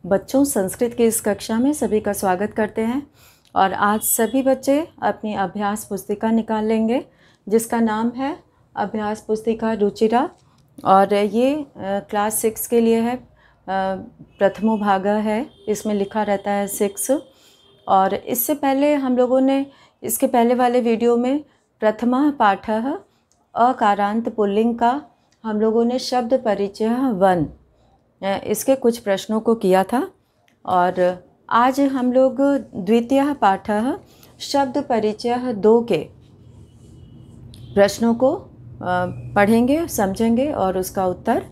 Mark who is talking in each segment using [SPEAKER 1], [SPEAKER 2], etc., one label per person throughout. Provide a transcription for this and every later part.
[SPEAKER 1] बच्चों, संस्कृत की इस कक्षा में सभी का स्वागत करते हैं। और आज सभी बच्चे अपनी अभ्यास पुस्तिका निकाल लेंगे जिसका नाम है अभ्यास पुस्तिका रुचिरा। और ये क्लास 6 के लिए है, प्रथमो भागा है, इसमें लिखा रहता है 6। और इससे पहले हम लोगों ने इसके पहले वाले वीडियो में प्रथमा पाठः अकारांत पुल्लिंग का हम लोगों ने शब्द परिचय 1 इसके कुछ प्रश्नों को किया था। और आज हम लोग द्वितीय पाठः शब्द परिचय 2 के प्रश्नों को पढ़ेंगे, समझेंगे और उसका उत्तर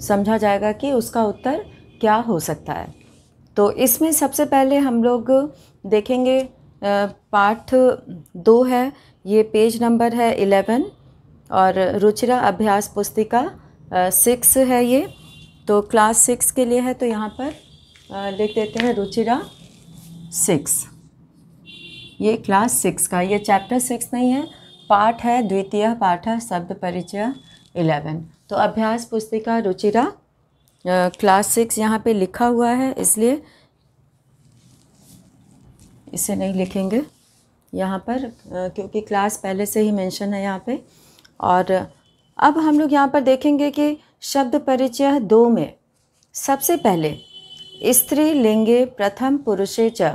[SPEAKER 1] समझा जाएगा कि उसका उत्तर क्या हो सकता है। तो इसमें सबसे पहले हम लोग देखेंगे पाठ 2 है, ये पेज नंबर है 11 और रुचिरा अभ्यास पुस्तिका 6 है ये। तो क्लास 6 के लिए है, तो यहाँ पर लिख देते हैं रुचिरा 6। ये क्लास 6 का, ये चैप्टर 6 नहीं है, पाठ है द्वितीय पाठ है शब्द परिचय 11। तो अभ्यास पुस्तिका रुचिरा क्लास 6 यहाँ पे लिखा हुआ है, इसलिए इसे नहीं लिखेंगे यहाँ पर क्योंकि क्लास पहले से ही मेंशन है यहाँ पे। और अब हम लोग यहाँ पर देखेंगे कि शब्द परिचय 2 में सबसे पहले स्त्रीलिंगे प्रथम पुरुषे च,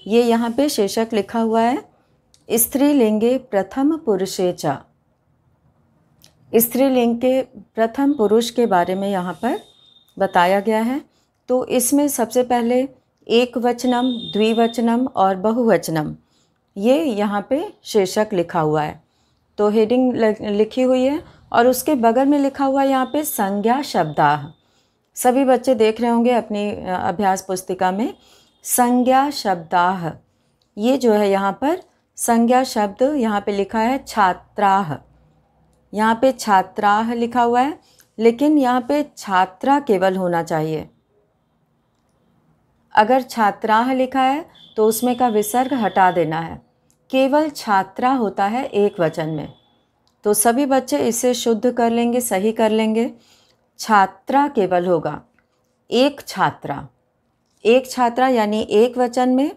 [SPEAKER 1] ये यहाँ पे शीर्षक लिखा हुआ है स्त्रीलिंगे प्रथम पुरुषे च। स्त्रीलिंग के प्रथम पुरुष के बारे में यहाँ पर बताया गया है। तो इसमें सबसे पहले एक वचनम, द्विवचनम और बहुवचनम, ये यहाँ पे शीर्षक लिखा हुआ है। तो हेडिंग लिखी हुई है और उसके बगल में लिखा हुआ है यहाँ पे संज्ञा शब्दाः। सभी बच्चे देख रहे होंगे अपनी अभ्यास पुस्तिका में संज्ञा शब्दाः, ये जो है यहाँ पर संज्ञा शब्द यहाँ पे लिखा है छात्राः। यहाँ पे छात्राः लिखा हुआ है, लेकिन यहाँ पे छात्रा केवल होना चाहिए। अगर छात्राः लिखा है तो उसमें का विसर्ग हटा देना है, केवल छात्रा होता है एक वचन में। तो सभी बच्चे इसे शुद्ध कर लेंगे, सही कर लेंगे। छात्रा केवल होगा, एक छात्रा, एक छात्रा यानी एक वचन में।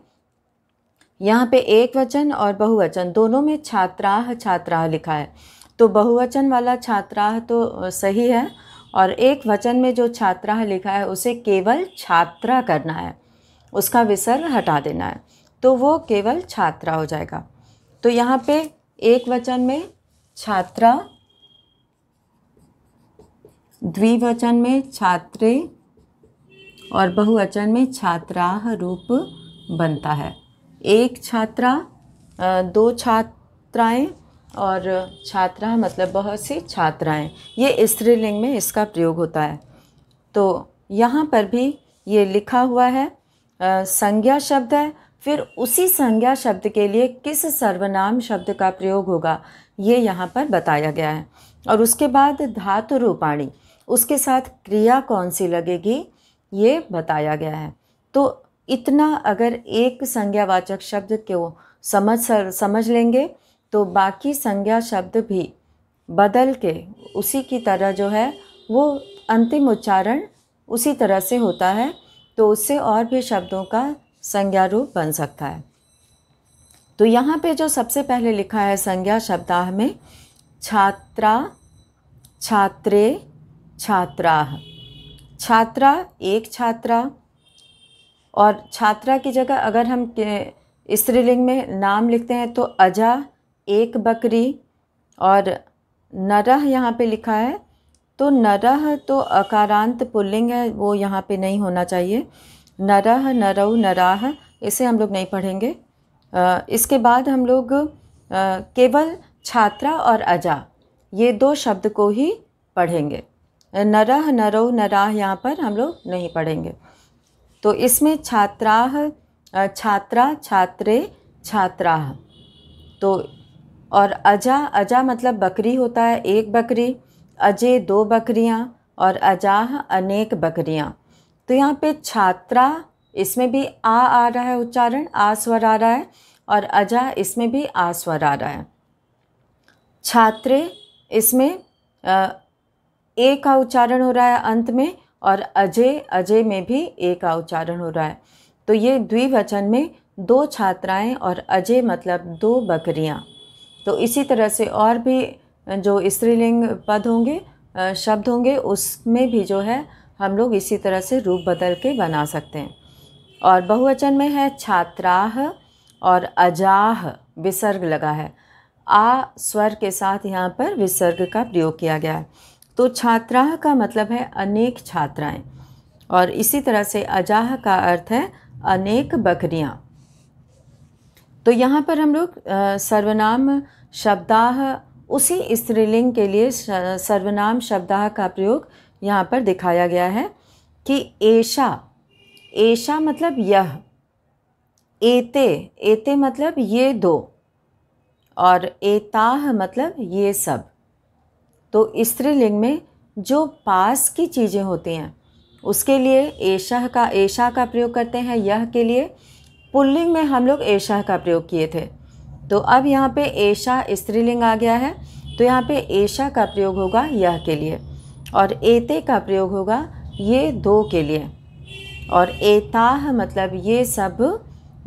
[SPEAKER 1] यहाँ पे एक वचन और बहुवचन दोनों में छात्राः छात्राः लिखा है, तो बहुवचन वाला छात्राः तो सही है और एक वचन में जो छात्राः लिखा है उसे केवल छात्रा करना है, उसका विसर्ग हटा देना है, तो वो केवल छात्रा हो जाएगा। तो यहाँ पे एक वचन में छात्रा, द्विवचन में छात्रे और बहुवचन में छात्राः रूप बनता है। एक छात्रा, दो छात्राएं और छात्रा मतलब बहुत सी छात्राएं, ये स्त्रीलिंग में इसका प्रयोग होता है। तो यहाँ पर भी ये लिखा हुआ है संज्ञा शब्द है, फिर उसी संज्ञा शब्द के लिए किस सर्वनाम शब्द का प्रयोग होगा ये यहाँ पर बताया गया है। और उसके बाद धातु रूपाणी, उसके साथ क्रिया कौन सी लगेगी ये बताया गया है। तो इतना अगर एक संज्ञावाचक शब्द को समझ लेंगे तो बाकी संज्ञा शब्द भी बदल के उसी की तरह जो है वो अंतिम उच्चारण उसी तरह से होता है, तो उससे और भी शब्दों का संज्ञा रूप बन सकता है। तो यहाँ पे जो सबसे पहले लिखा है संज्ञा शब्दाः में छात्रा, छात्रे, छात्राः। छात्रा एक छात्रा, और छात्रा की जगह अगर हम स्त्रीलिंग में नाम लिखते हैं तो अजा एक बकरी, और नरः यहाँ पे लिखा है तो नरः तो अकारांत पुल्लिंग है, वो यहाँ पे नहीं होना चाहिए। नरः, नरौ, नराः, इसे हम लोग नहीं पढ़ेंगे। इसके बाद हम लोग केवल छात्रा और अजा ये 2 शब्द को ही पढ़ेंगे। नरः, नरौ, नराः यहाँ पर हम लोग नहीं पढ़ेंगे। तो इसमें छात्राः, छात्रा, छात्रे, छात्राः। तो और अजा, अजा मतलब बकरी होता है, एक बकरी, अजे 2 बकरियाँ और अजाः अनेक बकरियाँ। तो यहाँ पे छात्रा, इसमें भी आ रहा है उच्चारण, आ स्वर आ रहा है, और अजा इसमें भी आ स्वर आ रहा है। छात्रे, इसमें ए का उच्चारण हो रहा है अंत में, और अजय, अजय में भी ए का उच्चारण हो रहा है। तो ये द्विवचन में 2 छात्राएं और अजय मतलब 2 बकरियां। तो इसी तरह से और भी जो स्त्रीलिंग पद होंगे, शब्द होंगे, उसमें भी जो है हम लोग इसी तरह से रूप बदल के बना सकते हैं। और बहुवचन में है छात्राः और अजाः, विसर्ग लगा है। आ स्वर के साथ यहाँ पर विसर्ग का प्रयोग किया गया है। तो छात्राः का मतलब है अनेक छात्राएं, और इसी तरह से अजाः का अर्थ है अनेक बकरियां। तो यहाँ पर हम लोग सर्वनाम शब्दाः, उसी स्त्रीलिंग के लिए सर्वनाम शब्दाः का प्रयोग यहाँ पर दिखाया गया है कि एषा, एषा मतलब यह, एते, एते मतलब ये 2, और एताः मतलब ये सब। तो स्त्रीलिंग में जो पास की चीज़ें होती हैं उसके लिए एषः का, एषा का प्रयोग करते हैं यह के लिए। पुल्लिंग में हम लोग एषः का प्रयोग किए थे। तो अब यहाँ पे एषा स्त्रीलिंग आ गया है, तो यहाँ पे एषा का प्रयोग होगा यह के लिए, और एते का प्रयोग होगा ये 2 के लिए, और एताः मतलब ये सब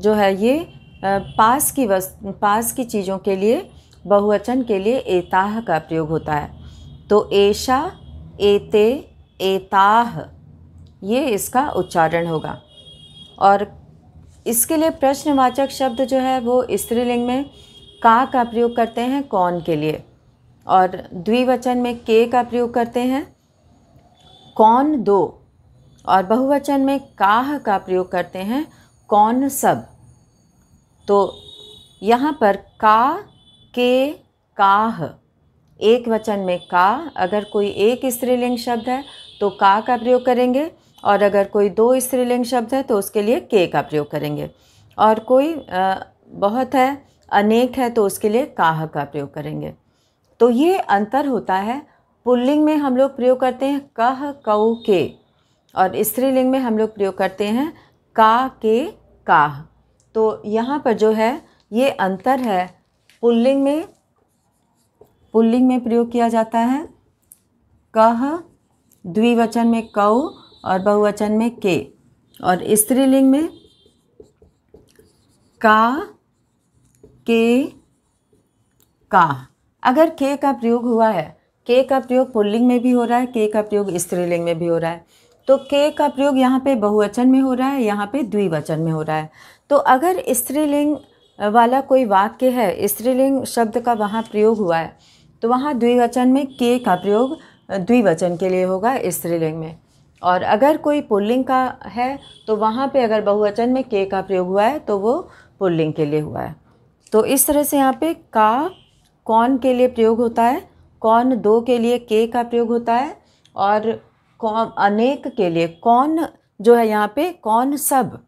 [SPEAKER 1] जो है ये पास की चीज़ों के लिए, बहुवचन के लिए एताः का प्रयोग होता है। तो एषा, एते, एताः, ये इसका उच्चारण होगा। और इसके लिए प्रश्नवाचक शब्द जो है वो स्त्रीलिंग में का प्रयोग करते हैं कौन के लिए, और द्विवचन में के का प्रयोग करते हैं कौन 2, और बहुवचन में काह का प्रयोग करते हैं कौन सब। तो यहाँ पर का, के, काह, एक वचन में का, अगर कोई एक स्त्रीलिंग शब्द है तो का प्रयोग करेंगे, और अगर कोई 2 स्त्रीलिंग शब्द है तो उसके लिए के का प्रयोग करेंगे, और कोई बहुत है, अनेक है, तो उसके लिए काह का प्रयोग करेंगे। तो ये अंतर होता है। पुल्लिंग में हम लोग प्रयोग करते हैं कह, कऊ, के, और स्त्रीलिंग में हम लोग प्रयोग करते हैं का, के, काह। तो यहाँ पर जो है ये अंतर है। पुल्लिंग में प्रयोग किया जाता है कह, द्विवचन में कऊ और बहुवचन में के, और स्त्रीलिंग में का, के, काह। अगर के का प्रयोग हुआ है, के का प्रयोग पुल्लिंग में भी हो रहा है, के का प्रयोग स्त्रीलिंग में भी हो रहा है, तो के का प्रयोग यहाँ पे बहुवचन में हो रहा है, यहाँ पे द्विवचन में हो रहा है। तो अगर स्त्रीलिंग वाला कोई वाक्य है, स्त्रीलिंग शब्द का वहाँ प्रयोग हुआ है, तो वहाँ द्विवचन में के का प्रयोग द्विवचन के लिए होगा स्त्रीलिंग में, और अगर कोई पुल्लिंग का है तो वहाँ पे अगर बहुवचन में के का प्रयोग हुआ है तो वो पुल्लिंग के लिए हुआ है। तो इस तरह से यहाँ पे का कौन के लिए प्रयोग होता है, कौन 2 के लिए के का प्रयोग होता है, और कौन अनेक के लिए कौन जो है यहाँ पे कौन सब,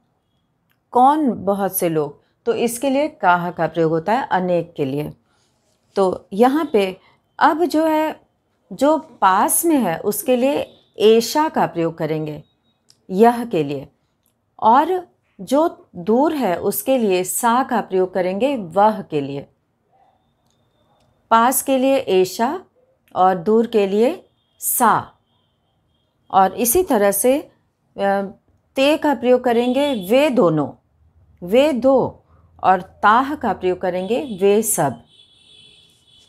[SPEAKER 1] कौन बहुत से लोग, तो इसके लिए काह का प्रयोग होता है अनेक के लिए। तो यहाँ पे अब जो है जो पास में है उसके लिए एषा का प्रयोग करेंगे यह के लिए, और जो दूर है उसके लिए सा का प्रयोग करेंगे वह के लिए। पास के लिए एषा और दूर के लिए सा, और इसी तरह से ते का प्रयोग करेंगे वे दोनों, वे 2, और ताह का प्रयोग करेंगे वे सब।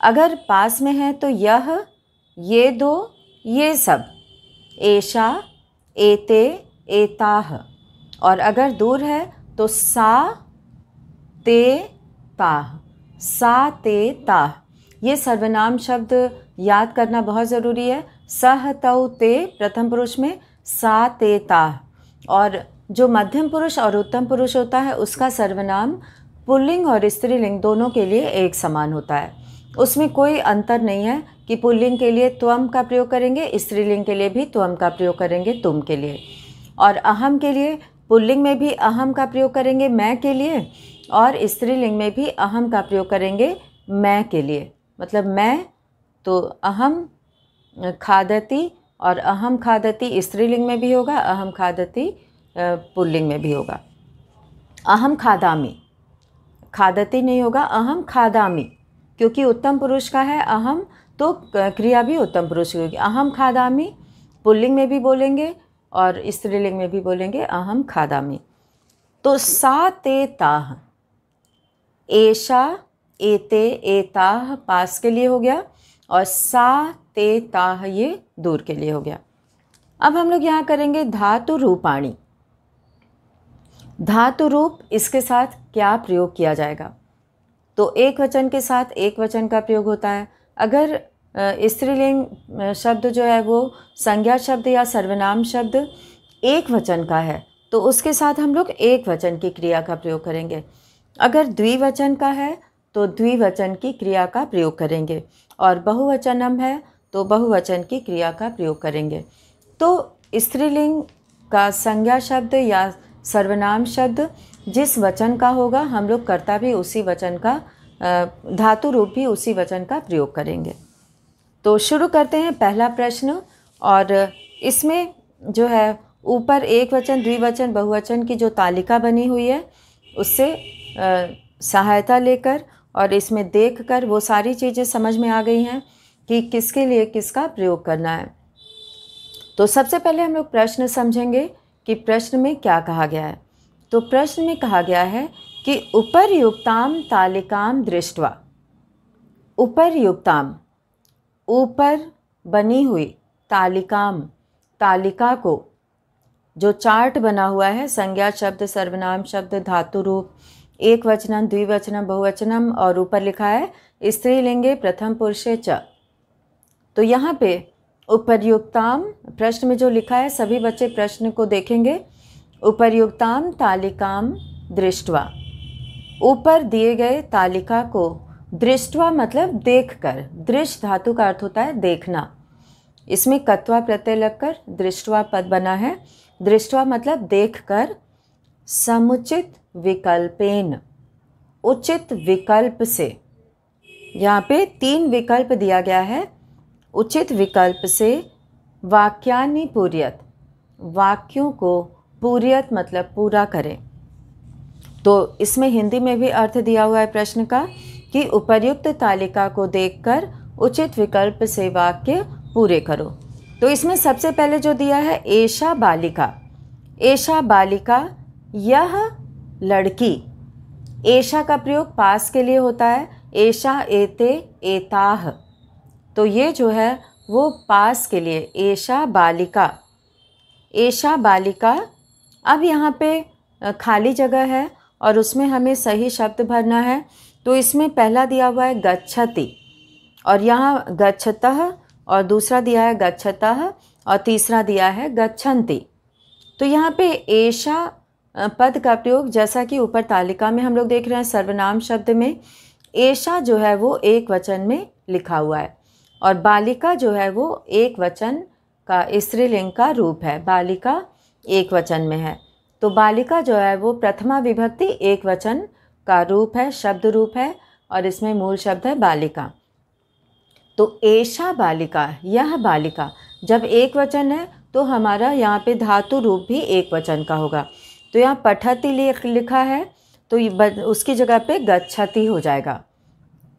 [SPEAKER 1] अगर पास में है तो यह, ये 2, ये सब, एषा, एते, एताह, और अगर दूर है तो सा, ते, ताह, सा, ते, ताह। ये सर्वनाम शब्द याद करना बहुत ज़रूरी है। सह, तौ, ते प्रथम पुरुष में, सा, ते, ताह, और जो मध्यम पुरुष और उत्तम पुरुष होता है उसका सर्वनाम पुल्लिंग और स्त्रीलिंग दोनों के लिए एक समान होता है। उसमें कोई अंतर नहीं है कि पुल्लिंग के लिए त्वम का प्रयोग करेंगे, स्त्रीलिंग के लिए भी त्वम का प्रयोग करेंगे तुम के लिए, और अहम के लिए पुल्लिंग में भी अहम का प्रयोग करेंगे मैं के लिए, और स्त्रीलिंग में भी अहम का प्रयोग करेंगे मैं के लिए। मतलब मैं तो अहम खादति, और अहम खादति स्त्रीलिंग में भी होगा, अहम खादति पुल्लिंग में भी होगा। अहम खादामी, खादति नहीं होगा, अहम खादामी, क्योंकि उत्तम पुरुष का है अहम, तो क्रिया भी उत्तम पुरुष की होगी। अहम खादामी पुल्लिंग में भी बोलेंगे और स्त्रीलिंग में भी बोलेंगे अहम खादामि। तो सा ते ताह, एषा एते एताह पास के लिए हो गया और सा ते ताह ये दूर के लिए हो गया। अब हम लोग यहाँ करेंगे धातु रूपाणी। धातु रूप, इसके साथ क्या प्रयोग किया जाएगा? तो एक वचन के साथ एक वचन का प्रयोग होता है। अगर स्त्रीलिंग शब्द जो है वो संज्ञा शब्द या सर्वनाम शब्द एक वचन का है तो उसके साथ हम लोग एक वचन की क्रिया का प्रयोग करेंगे। अगर द्विवचन का है तो द्विवचन की क्रिया का प्रयोग करेंगे, और बहुवचनम है तो बहुवचन की क्रिया का प्रयोग करेंगे। तो स्त्रीलिंग का संज्ञा शब्द या सर्वनाम शब्द जिस वचन का होगा हम लोग कर्ता भी उसी वचन का, धातु रूप भी उसी वचन का प्रयोग करेंगे। तो शुरू करते हैं पहला प्रश्न। और इसमें जो है ऊपर एक वचन, द्विवचन, बहुवचन की जो तालिका बनी हुई है उससे सहायता लेकर और इसमें देखकर वो सारी चीज़ें समझ में आ गई हैं कि किसके लिए किसका प्रयोग करना है। तो सबसे पहले हम लोग प्रश्न समझेंगे कि प्रश्न में क्या कहा गया है। तो प्रश्न में कहा गया है कि उपर्युक्ताम तालिकाम दृष्ट्वा, उपर्युक्ताम ऊपर बनी हुई, तालिकाम तालिका को, जो चार्ट बना हुआ है संज्ञा शब्द, सर्वनाम शब्द, धातु रूप, एक वचनम, द्विवचनम, बहुवचनम और ऊपर लिखा है स्त्रीलिंगे प्रथम पुरुषे च। तो यहाँ पे उपर्युक्ताम प्रश्न में जो लिखा है सभी बच्चे प्रश्न को देखेंगे। उपर्युक्ताम तालिकाम दृष्ट्वा, ऊपर दिए गए तालिका को दृष्ट्वा मतलब देखकर, दृश्य धातु का अर्थ होता है देखना। इसमें कत्वा प्रत्यय लगकर दृष्ट्वा पद बना है। दृष्ट्वा मतलब देखकर, समुचित विकल्पेन, उचित विकल्प से। यहाँ पे 3 विकल्प दिया गया है। उचित विकल्प से वाक्यानि पूर्यत, वाक्यों को पूर्यत मतलब पूरा करें। तो इसमें हिंदी में भी अर्थ दिया हुआ है प्रश्न का कि उपर्युक्त तालिका को देखकर उचित विकल्प से वाक्य पूरे करो। तो इसमें सबसे पहले जो दिया है एषा बालिका, एषा बालिका यह लड़की। एषा का प्रयोग पास के लिए होता है, एषा एते एताह, तो ये जो है वो पास के लिए, एषा बालिका, एषा बालिका। अब यहाँ पे खाली जगह है और उसमें हमें सही शब्द भरना है। तो इसमें पहला दिया हुआ है गच्छति और यहाँ गच्छतः, और दूसरा दिया है गच्छतः और तीसरा दिया है गच्छन्ति। तो यहाँ पे एषा पद का प्रयोग जैसा कि ऊपर तालिका में हम लोग देख रहे हैं सर्वनाम शब्द में एषा जो है वो एक वचन में लिखा हुआ है और बालिका जो है वो एक वचन का स्त्रीलिंग का रूप है। बालिका एक वचन में है तो बालिका जो है वो प्रथमा विभक्ति एक वचन का रूप है, शब्द रूप है और इसमें मूल शब्द है बालिका। तो एषा बालिका, यह बालिका, जब एक वचन है तो हमारा यहाँ पे धातु रूप भी एक वचन का होगा। तो यहाँ पठति लिखा है तो उसकी जगह पे गच्छति हो जाएगा।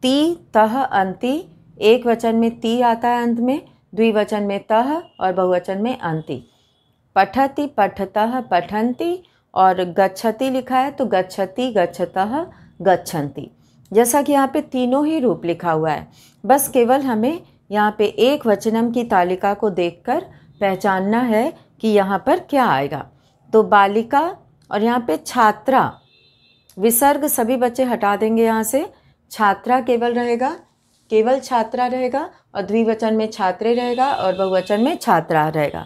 [SPEAKER 1] ती तह अंति, एक वचन में ती आता है अंत में, द्विवचन में तह और बहुवचन में अंति। पठति पठतः पठन्ति और गच्छति लिखा है तो गच्छति गच्छतः गच्छन्ति। जैसा कि यहाँ पे तीनों ही रूप लिखा हुआ है, बस केवल हमें यहाँ पे एक वचनम की तालिका को देखकर पहचानना है कि यहाँ पर क्या आएगा। तो बालिका और यहाँ पे छात्रा, विसर्ग सभी बच्चे हटा देंगे यहाँ से, छात्रा केवल रहेगा, केवल छात्रा रहेगा और द्विवचन में छात्रे रहेगा और बहुवचन में छात्रा रहेगा।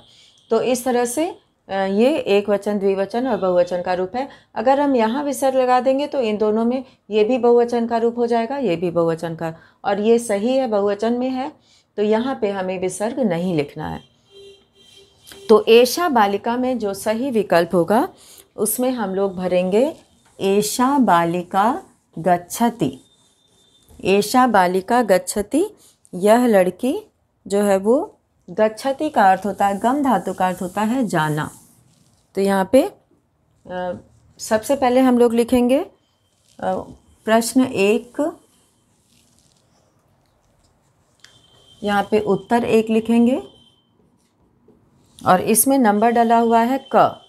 [SPEAKER 1] तो इस तरह से ये एक वचन, द्विवचन और बहुवचन का रूप है। अगर हम यहाँ विसर्ग लगा देंगे तो इन दोनों में ये भी बहुवचन का रूप हो जाएगा, ये भी बहुवचन का, और ये सही है बहुवचन में है तो यहाँ पे हमें विसर्ग नहीं लिखना है। तो एषा बालिका में जो सही विकल्प होगा उसमें हम लोग भरेंगे एषा बालिका गच्छति। एषा बालिका गच्छति, यह लड़की जो है वो, गच्छति का अर्थ होता है, गम धातु का अर्थ होता है जाना। तो यहाँ पे सबसे पहले हम लोग लिखेंगे प्रश्न 1, यहाँ पे उत्तर 1 लिखेंगे और इसमें नंबर डला हुआ है क,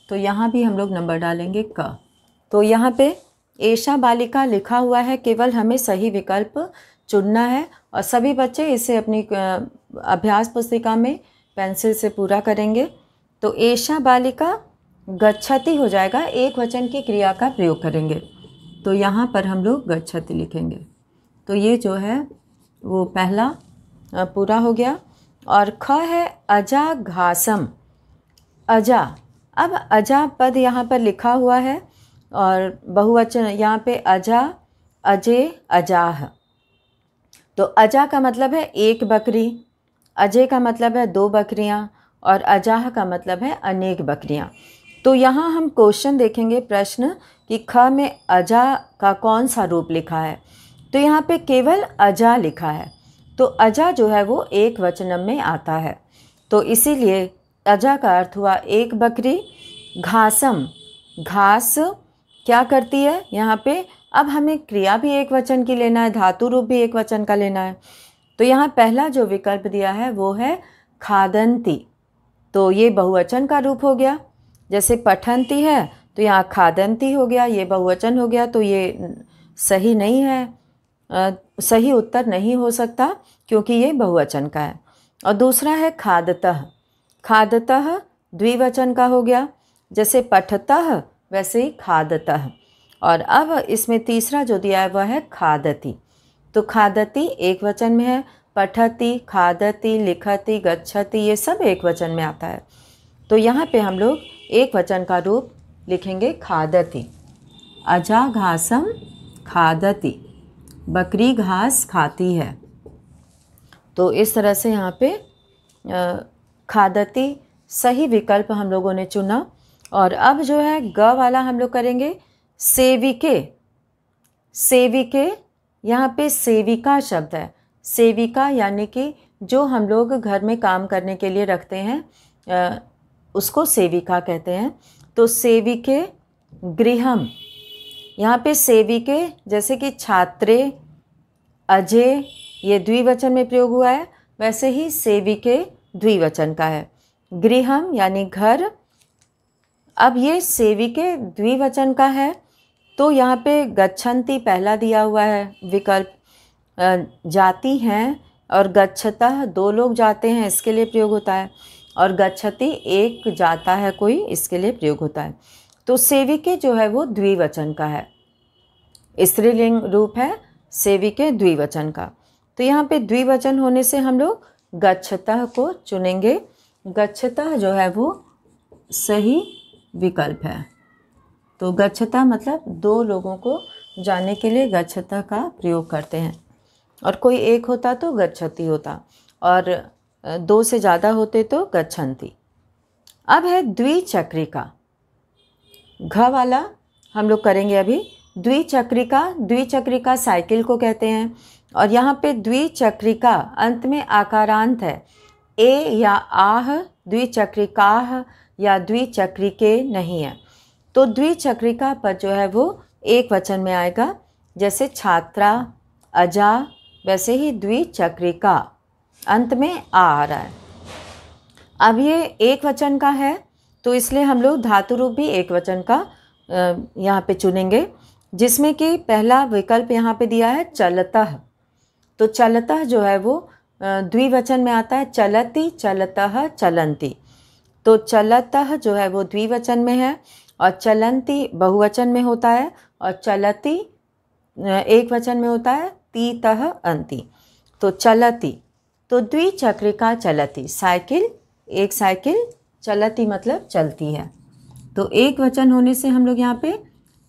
[SPEAKER 1] तो यहाँ भी हम लोग नंबर डालेंगे क। तो यहाँ पे एषा बालिका लिखा हुआ है, केवल हमें सही विकल्प चुनना है और सभी बच्चे इसे अपनी अभ्यास पुस्तिका में पेंसिल से पूरा करेंगे। तो एषा बालिका गच्छति हो जाएगा, एक वचन की क्रिया का प्रयोग करेंगे, तो यहाँ पर हम लोग गच्छति लिखेंगे। तो ये जो है वो पहला पूरा हो गया। और ख है अजा घासम, अजा। अब अजा पद यहाँ पर लिखा हुआ है और बहुवचन यहाँ पे अजा, अजे, अजाह। तो अजा का मतलब है एक बकरी, अजय का मतलब है दो बकरियां और अजाह का मतलब है अनेक बकरियां। तो यहाँ हम क्वेश्चन देखेंगे, प्रश्न, कि ख में अजा का कौन सा रूप लिखा है। तो यहाँ पे केवल अजा लिखा है, तो अजा जो है वो एक वचन में आता है, तो इसीलिए अजा का अर्थ हुआ एक बकरी। घासम, घास क्या करती है यहाँ पे। अब हमें क्रिया भी एक वचन की लेना है, धातु रूप भी एक वचन का लेना है। तो यहाँ पहला जो विकल्प दिया है वो है खादंती, तो ये बहुवचन का रूप हो गया। जैसे पठंती है तो यहाँ खादंती हो गया, ये बहुवचन हो गया, तो ये सही नहीं है, सही उत्तर नहीं हो सकता क्योंकि ये बहुवचन का है। और दूसरा है खादतः, खादतः द्विवचन का हो गया, जैसे पठतः वैसे ही खादतः। और अब इसमें तीसरा जो दिया है वह है खादति, तो खादति एक वचन में है, पठति, खादति, लिखति, गच्छति ये सब एक वचन में आता है। तो यहाँ पे हम लोग एक वचन का रूप लिखेंगे खादति। अजा घासम खादति, बकरी घास खाती है। तो इस तरह से यहाँ पे खादति सही विकल्प हम लोगों ने चुना। और अब जो है ग वाला हम लोग करेंगे सेविके। सेविके, यहाँ पे सेविका शब्द है, सेविका यानी कि जो हम लोग घर में काम करने के लिए रखते हैं उसको सेविका कहते हैं। तो सेविके गृहम, यहाँ पे सेविके जैसे कि छात्रे, अजय ये द्विवचन में प्रयोग हुआ है, वैसे ही सेविके द्विवचन का है। गृहम यानी घर। अब ये सेविके द्विवचन का है, तो यहाँ पे गच्छन्ति पहला दिया हुआ है विकल्प, जाती हैं, और गच्छतः दो लोग जाते हैं इसके लिए प्रयोग होता है, और गच्छति एक जाता है कोई इसके लिए प्रयोग होता है। तो सेविके जो है वो द्विवचन का है, स्त्रीलिंग रूप है सेविके द्विवचन का। तो यहाँ पे द्विवचन होने से हम लोग गच्छतः को चुनेंगे। गच्छतः जो है वो सही विकल्प है। तो गच्छता मतलब दो लोगों को जाने के लिए गच्छता का प्रयोग करते हैं, और कोई एक होता तो गच्छति होता, और दो से ज़्यादा होते तो गच्छन्ति। अब है द्विचक्रिका, घ वाला हम लोग करेंगे अभी। द्विचक्रिका, द्विचक्रिका साइकिल को कहते हैं, और यहाँ पे द्विचक्रिका अंत में आकारांत है, ए या आह, द्विचक्रिकाह या द्विचक्रिके नहीं है। तो द्विचक्रिका पद जो है वो एक वचन में आएगा, जैसे छात्रा, अजा, वैसे ही द्विचक्रिका अंत में आ रहा है। अब ये एक वचन का है, तो इसलिए हम लोग धातु रूप भी एक वचन का यहाँ पे चुनेंगे, जिसमें कि पहला विकल्प यहाँ पे दिया है चलतः। तो चलतः जो है वो द्विवचन में आता है, चलति, चलतः, चलंती। तो चलतः जो है वो द्विवचन में है, और चलंती बहुवचन में होता है, और चलति एक वचन में होता है, तीतः अंति। तो चलति, तो द्विचक्रिका चलति, साइकिल, एक साइकिल, चलति मतलब चलती है। तो एक वचन होने से हम लोग यहाँ पे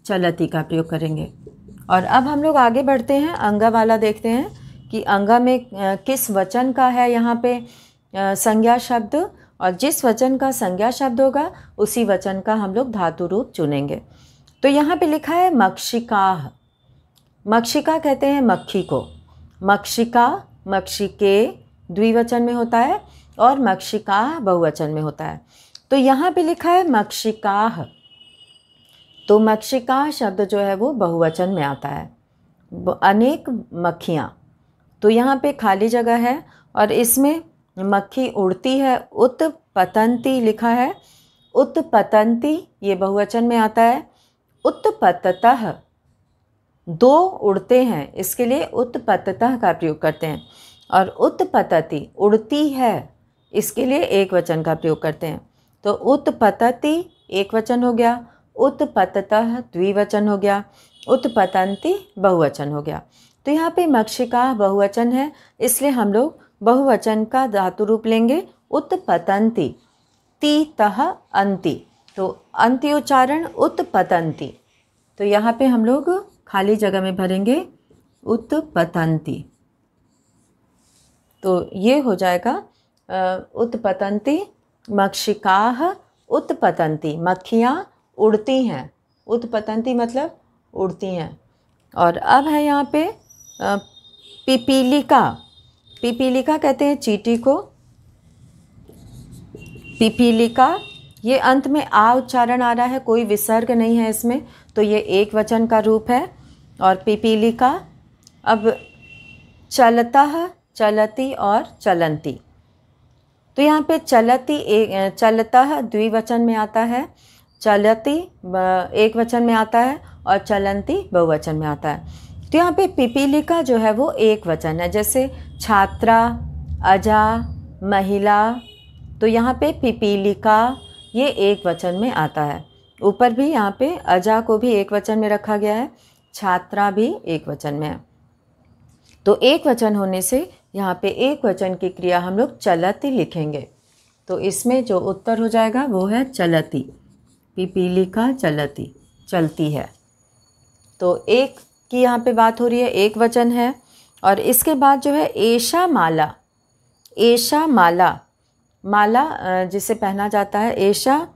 [SPEAKER 1] चलति का प्रयोग करेंगे। और अब हम लोग आगे बढ़ते हैं, अंगा वाला देखते हैं कि अंगा में किस वचन का है यहाँ पे संज्ञा शब्द, और जिस वचन का संज्ञा शब्द होगा उसी वचन का हम लोग धातु रूप चुनेंगे। तो यहाँ पे लिखा है मक्षिकाः, मक्षिका कहते हैं मक्खी को, मक्षिका, मक्षिके द्विवचन में होता है, और मक्षिका बहुवचन में होता है। तो यहाँ पे लिखा है मक्षिकाः, तो मक्षिका शब्द जो है वो बहुवचन में आता है, अनेक मक्खियाँ। तो यहाँ पे खाली जगह है, और इसमें मक्खी उड़ती है, उत उत्पतंती लिखा है, उत्पतंती ये बहुवचन में आता है। उत्पततः दो उड़ते हैं, इसके लिए उत्पततः का प्रयोग करते हैं। और उत्पतति उड़ती है, इसके लिए एक वचन का प्रयोग करते हैं। तो उत्पतति एक वचन हो गया, उत्पततः द्विवचन हो गया, उत्पतंती बहुवचन हो गया। तो यहाँ पे मक्षिका बहुवचन है, इसलिए हम लोग बहुवचन का धातु रूप लेंगे उत्पतंती। ती तह अंति, तो अंति उच्चारण उत्पतंती। तो यहाँ पे हम लोग खाली जगह में भरेंगे उत्पतंती। तो ये हो जाएगा उत्पतंती मक्षिकाः उत्पतंती, मक्खियाँ उड़ती हैं। उत्पतंती मतलब उड़ती हैं। और अब है यहाँ पे पिपीलिका। पिपीलिका कहते हैं चींटी को। पिपीलिका, ये अंत में आ उच्चारण आ रहा है, कोई विसर्ग नहीं है इसमें, तो ये एक वचन का रूप है। और पिपीलिका। अब चलतः, चलती और चलंती। तो यहाँ पे चलती चलतः द्विवचन में आता है, चलती एक वचन में आता है और चलंती बहुवचन में आता है। तो यहाँ पे पिपीलिका जो है वो एक वचन है, जैसे छात्रा, अजा, महिला। तो यहाँ पे पिपीलिका ये एक वचन में आता है। ऊपर भी यहाँ पे अजा को भी एक वचन में रखा गया है, छात्रा भी एक वचन में है। तो एक वचन होने से यहाँ पे एक वचन की क्रिया हम लोग चलती लिखेंगे। तो इसमें जो उत्तर हो जाएगा वो है चलती। पिपीलिका चलती, चलती है। तो एक की यहाँ पे बात हो रही है, एक वचन है। और इसके बाद जो है एषा माला। एषा माला, माला जिसे पहना जाता है, एषा,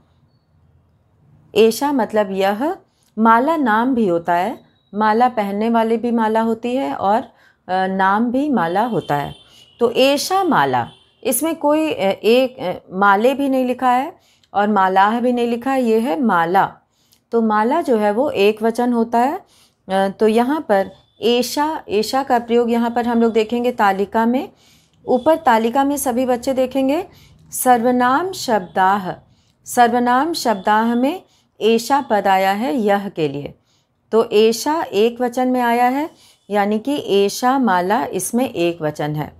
[SPEAKER 1] एषा मतलब यह। माला नाम भी होता है, माला पहनने वाली भी माला होती है और नाम भी माला होता है। तो एषा माला, इसमें कोई एक माले भी नहीं लिखा है और मालाह भी नहीं लिखा है, ये है माला। तो माला जो है वो एक वचन होता है। तो यहाँ पर एषा, एषा का प्रयोग यहाँ पर हम लोग देखेंगे तालिका में। ऊपर तालिका में सभी बच्चे देखेंगे सर्वनाम शब्दाह। सर्वनाम शब्दाह में एषा पद आया है यह के लिए। तो एषा एक वचन में आया है, यानी कि एषा माला इसमें एक वचन है।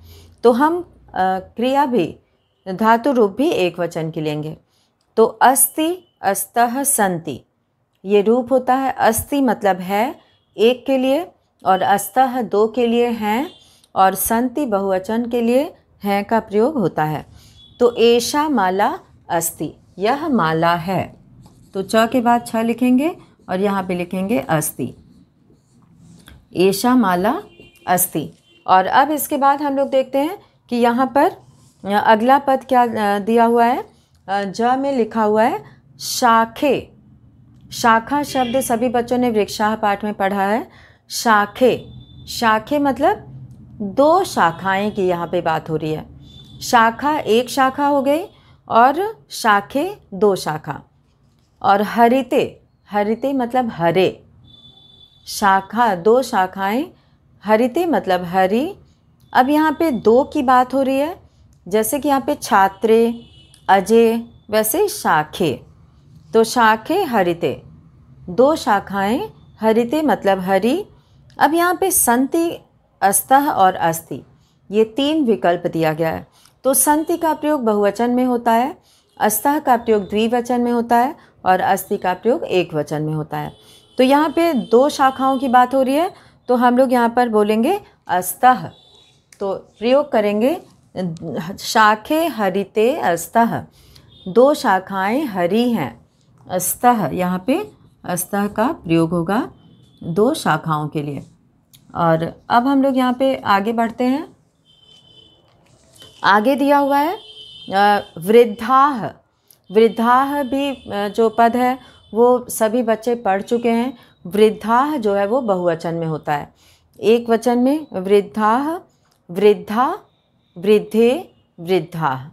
[SPEAKER 1] तो हम क्रिया भी, धातु रूप भी एक वचन की लेंगे। तो अस्ति, अस्तः, संति ये रूप होता है। अस्ति मतलब है एक के लिए, और अस्तः दो के लिए हैं, और संति बहुवचन के लिए हैं का प्रयोग होता है। तो एषा माला अस्ति, यह माला है। तो च के बाद छ लिखेंगे और यहाँ पे लिखेंगे अस्ति। एषा माला अस्ति। और अब इसके बाद हम लोग देखते हैं कि यहाँ पर अगला पद क्या दिया हुआ है। ज में लिखा हुआ है शाखे। शाखा शब्द सभी बच्चों ने वृक्षाह पाठ में पढ़ा है। शाखे, शाखे मतलब दो शाखाएं की यहाँ पे बात हो रही है। शाखा एक शाखा हो गई और शाखे दो शाखा। और हरिते, हरिते मतलब हरे। शाखा दो शाखाएं, हरिते मतलब हरी। अब यहाँ पे दो की बात हो रही है, जैसे कि यहाँ पे छात्रे, अजय, वैसे शाखे। तो शाखे हरिते, दो शाखाएं, हरिते मतलब हरी। अब यहाँ पे संति, अस्तः और अस्ति ये तीन विकल्प दिया गया है। तो संति का प्रयोग बहुवचन में होता है, अस्तः का प्रयोग द्विवचन में होता है और अस्ति का प्रयोग एक वचन में होता है। तो यहाँ पे दो शाखाओं की बात हो रही है, तो हम लोग यहाँ पर बोलेंगे अस्तः। तो प्रयोग करेंगे शाखे हरिते अस्तः, दो शाखाएं हरी हैं। अस्तः, यहाँ पे अस्तः का प्रयोग होगा दो शाखाओं के लिए। और अब हम लोग यहाँ पे आगे बढ़ते हैं। आगे दिया हुआ है वृद्धाः। वृद्धाः भी जो पद है वो सभी बच्चे पढ़ चुके हैं। वृद्धाः जो है वो बहुवचन में होता है। एक वचन में वृद्धाः, वृद्धा, वृद्धे, वृद्धाः।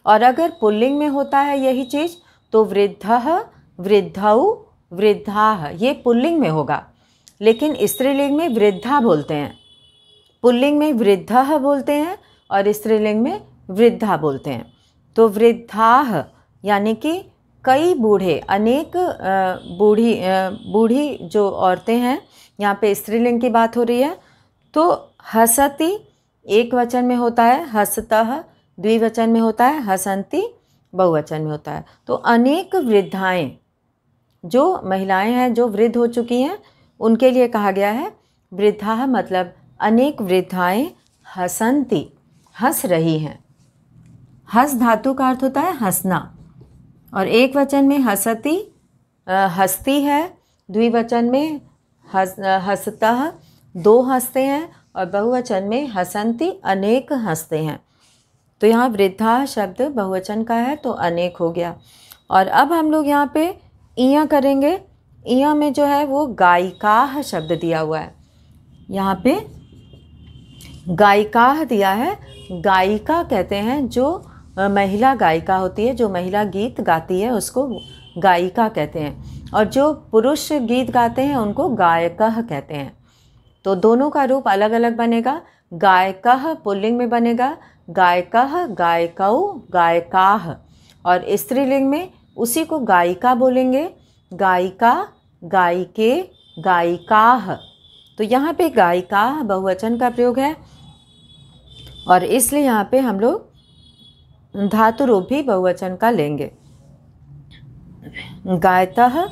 [SPEAKER 1] और अगर पुल्लिंग में होता है यही चीज़ तो वृद्धः, वृद्धौ, वृद्धाः ये पुल्लिंग में होगा, लेकिन स्त्रीलिंग में वृद्धा बोलते हैं। पुल्लिंग में वृद्धः बोलते हैं और स्त्रीलिंग में वृद्धा बोलते हैं। तो वृद्धाः यानी कि कई बूढ़े, अनेक बूढ़ी जो औरतें हैं, यहाँ पे स्त्रीलिंग की बात हो रही है। तो हसति एक वचन में होता है, हसतः द्विवचन में होता है, हसन्ति बहुवचन में होता है। तो अनेक वृद्धाएं, जो महिलाएं हैं जो वृद्ध हो चुकी हैं, उनके लिए कहा गया है वृद्धाः, मतलब अनेक वृद्धाएं हसन्ति हंस रही हैं। हस धातु का अर्थ होता है हंसना, और एक वचन में हसति हंसती है, द्विवचन में हसतः दो हंसते हैं, और बहुवचन में हसन्ति अनेक हंसते हैं। तो यहाँ वृद्धा शब्द बहुवचन का है तो अनेक हो गया। और अब हम लोग यहाँ पे इयां करेंगे। इयां में जो है वो गायिकाः शब्द दिया हुआ है। यहाँ पे गायिकाः दिया है। गायिका कहते हैं जो महिला गायिका होती है, जो महिला गीत गाती है उसको गायिका कहते हैं, और जो पुरुष गीत गाते हैं उनको गायकः कहते हैं। तो दोनों का रूप अलग अलग बनेगा। गायकः पुल्लिंग में बनेगा, गायकः गायकौ गायकाः, और स्त्रीलिंग में उसी को गायिका बोलेंगे, गायिका गायिके गायिकाः। तो यहाँ पे गायिका बहुवचन का प्रयोग है, और इसलिए यहाँ पे हम लोग धातु रूप भी बहुवचन का लेंगे। गायतः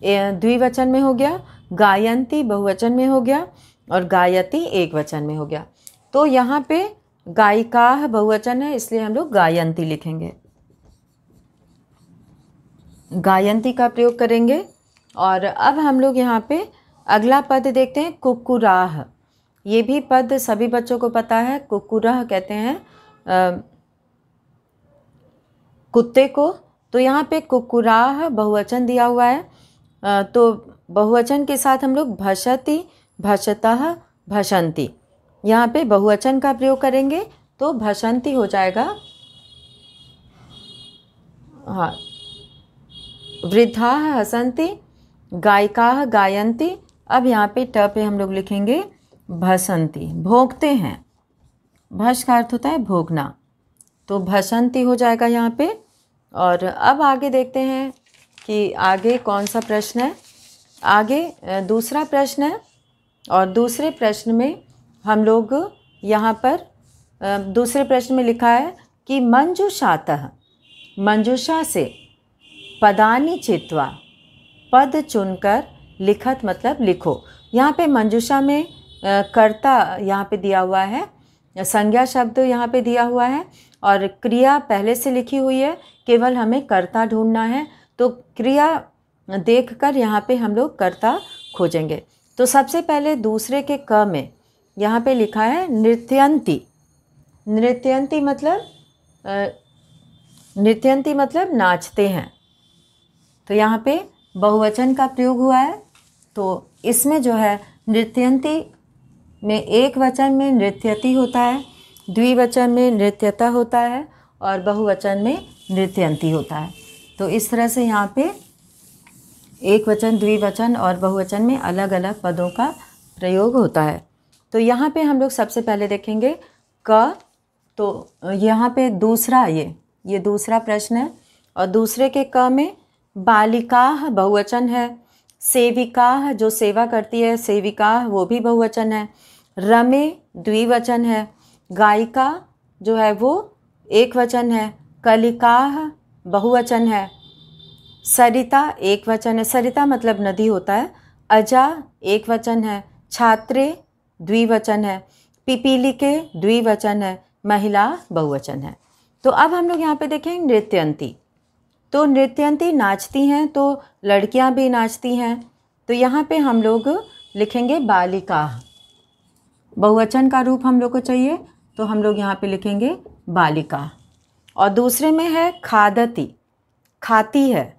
[SPEAKER 1] द्विवचन में हो गया, गायन्ति बहुवचन में हो गया, और गायति एक वचन में हो गया। तो यहाँ पे गायिकाः बहुवचन है, इसलिए हम लोग गायन्ति लिखेंगे, गायन्ति का प्रयोग करेंगे। और अब हम लोग यहाँ पे अगला पद देखते हैं, कुक्कुराः। ये भी पद सभी बच्चों को पता है। कुक्कुरः कहते हैं कुत्ते को। तो यहाँ पे कुक्कुराः बहुवचन दिया हुआ है, तो बहुवचन के साथ हम लोग भषति भषतः भषन्ति, यहाँ पे बहुवचन का प्रयोग करेंगे तो भषन्ति हो जाएगा। हाँ, वृद्धाः हसन्ति, गायिकाः गायन्ति। अब यहाँ पे ट पे हम लोग लिखेंगे भसन्ति, भोंकते हैं। भस का अर्थ होता है भोंकना, तो भसन्ति हो जाएगा यहाँ पे। और अब आगे देखते हैं कि आगे कौन सा प्रश्न है। आगे दूसरा प्रश्न है, और दूसरे प्रश्न में हम लोग यहाँ पर दूसरे प्रश्न में लिखा है कि मंजुषातः, मंजुषा से पदानि चित्वा, पद चुनकर लिखत मतलब लिखो। यहाँ पे मंजुषा में कर्ता यहाँ पे दिया हुआ है, संज्ञा शब्द यहाँ पे दिया हुआ है, और क्रिया पहले से लिखी हुई है, केवल हमें कर्ता ढूंढना है। तो क्रिया देखकर यहाँ पे हम लोग कर्ता खोजेंगे। तो सबसे पहले दूसरे के क में यहाँ पे लिखा है नृत्यन्ति। नृत्यन्ति मतलब नाचते हैं। तो यहाँ पे बहुवचन का प्रयोग हुआ है, तो इसमें जो है नृत्यन्ति में एक वचन में नृत्यति होता है, द्विवचन में नृत्यता होता है, और बहुवचन में नृत्यन्ति होता है। तो इस तरह से यहाँ पे एक वचन, द्विवचन और बहुवचन में अलग अलग पदों का प्रयोग होता है। तो यहाँ पे हम लोग सबसे पहले देखेंगे क। तो यहाँ पे दूसरा ये दूसरा प्रश्न है, और दूसरे के क में बालिकाः बहुवचन है, सेविकाः जो सेवा करती है, सेविकाः वो भी बहुवचन है, रमे द्विवचन है, गायिका जो है वो एक वचन है, कलिकाः बहुवचन है, सरिता एक वचन है, सरिता मतलब नदी होता है, अजा एक वचन है, छात्रे द्विवचन है, पिपीलिके द्विवचन है, महिला बहुवचन है। तो अब हम लोग यहाँ पे देखें नृत्यन्ति। तो नृत्यन्ति नाचती हैं, तो लड़कियाँ भी नाचती हैं। तो यहाँ पे हम लोग लिखेंगे बालिका। बहुवचन का रूप हम लोग को चाहिए, तो हम लोग यहाँ पे लिखेंगे बालिका। और दूसरे में है खादति, खाती है।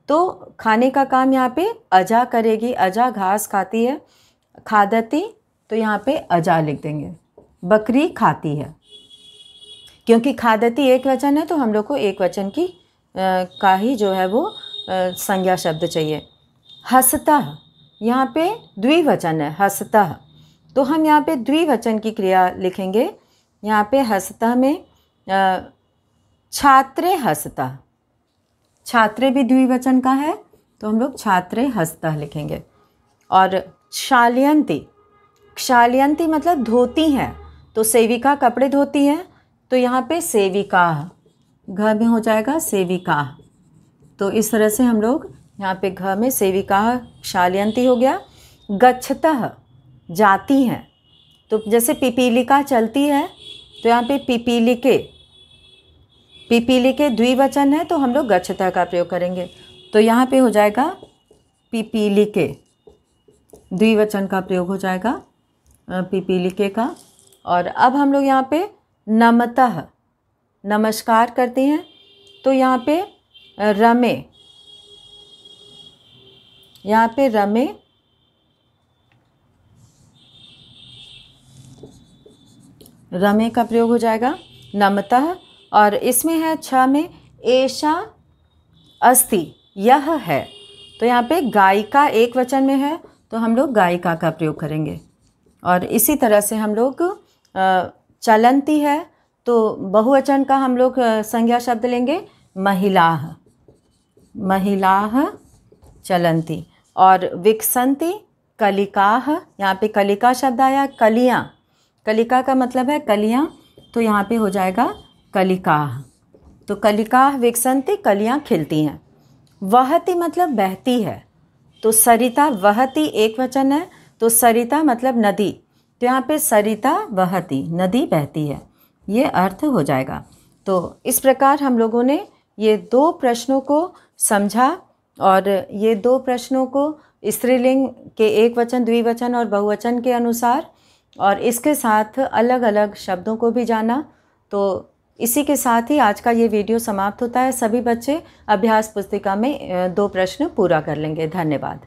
[SPEAKER 1] तो खाने का काम यहाँ पे अजा करेगी, अजा घास खाती है। खादति तो यहाँ पे अजा लिख देंगे, बकरी खाती है। क्योंकि खादति एक वचन है तो हम लोग को एक वचन की का ही जो है वो संज्ञा शब्द चाहिए। हसतः यहाँ पे द्विवचन है, हसतः, तो हम यहाँ पे द्विवचन की क्रिया लिखेंगे। यहाँ पे हसतः में छात्रे हस्तः, छात्रे भी द्विवचन का है तो हम लोग छात्रे हस्तः लिखेंगे। और क्षालयन्ति, क्षालयन्ति मतलब धोती हैं, तो सेविका कपड़े धोती हैं तो यहाँ पे सेविका, घ में हो जाएगा सेविका। तो इस तरह से हम लोग यहाँ पे घ में सेविका क्षालयन्ति हो गया। गच्छतः जाती हैं, तो जैसे पिपीलिका चलती है तो यहाँ पे पिपीलिके, पिपीलिके द्विवचन है तो हम लोग गच्छतः का प्रयोग करेंगे। तो यहाँ पे हो जाएगा पिपीलिके, द्विवचन का प्रयोग हो जाएगा पिपीलिके का। और अब हम लोग यहाँ पे नमतः, नमस्कार करते हैं तो यहाँ पे रमे, यहाँ पे रमे, रमे का प्रयोग हो जाएगा नमतः। और इसमें है छ में एषा अस्ति, यह है, तो यहाँ पे गायिका एक वचन में है तो हम लोग गायिका का प्रयोग करेंगे। और इसी तरह से हम लोग चलन्ति है तो बहुवचन का हम लोग संज्ञा शब्द लेंगे महिलाः, महिलाः चलन्ति। और विकसन्ति कलिकाः, यहाँ पे कलिका शब्द आया, कलियाँ, कलिका का मतलब है कलियाँ, तो यहाँ पे हो जाएगा कलिकाः। तो कलिकाः विकसन्ति, कलियाँ खिलती हैं। वहति मतलब बहती है, तो सरिता वहति एक वचन है तो सरिता मतलब नदी, तो यहाँ पे सरिता वहति, नदी बहती है, ये अर्थ हो जाएगा। तो इस प्रकार हम लोगों ने ये दो प्रश्नों को समझा और ये दो प्रश्नों को स्त्रीलिंग के एक वचन, द्विवचन और बहुवचन के अनुसार और इसके साथ अलग अलग शब्दों को भी जाना। तो इसी के साथ ही आज का ये वीडियो समाप्त होता है। सभी बच्चे अभ्यास पुस्तिका में 2 प्रश्न पूरा कर लेंगे। धन्यवाद।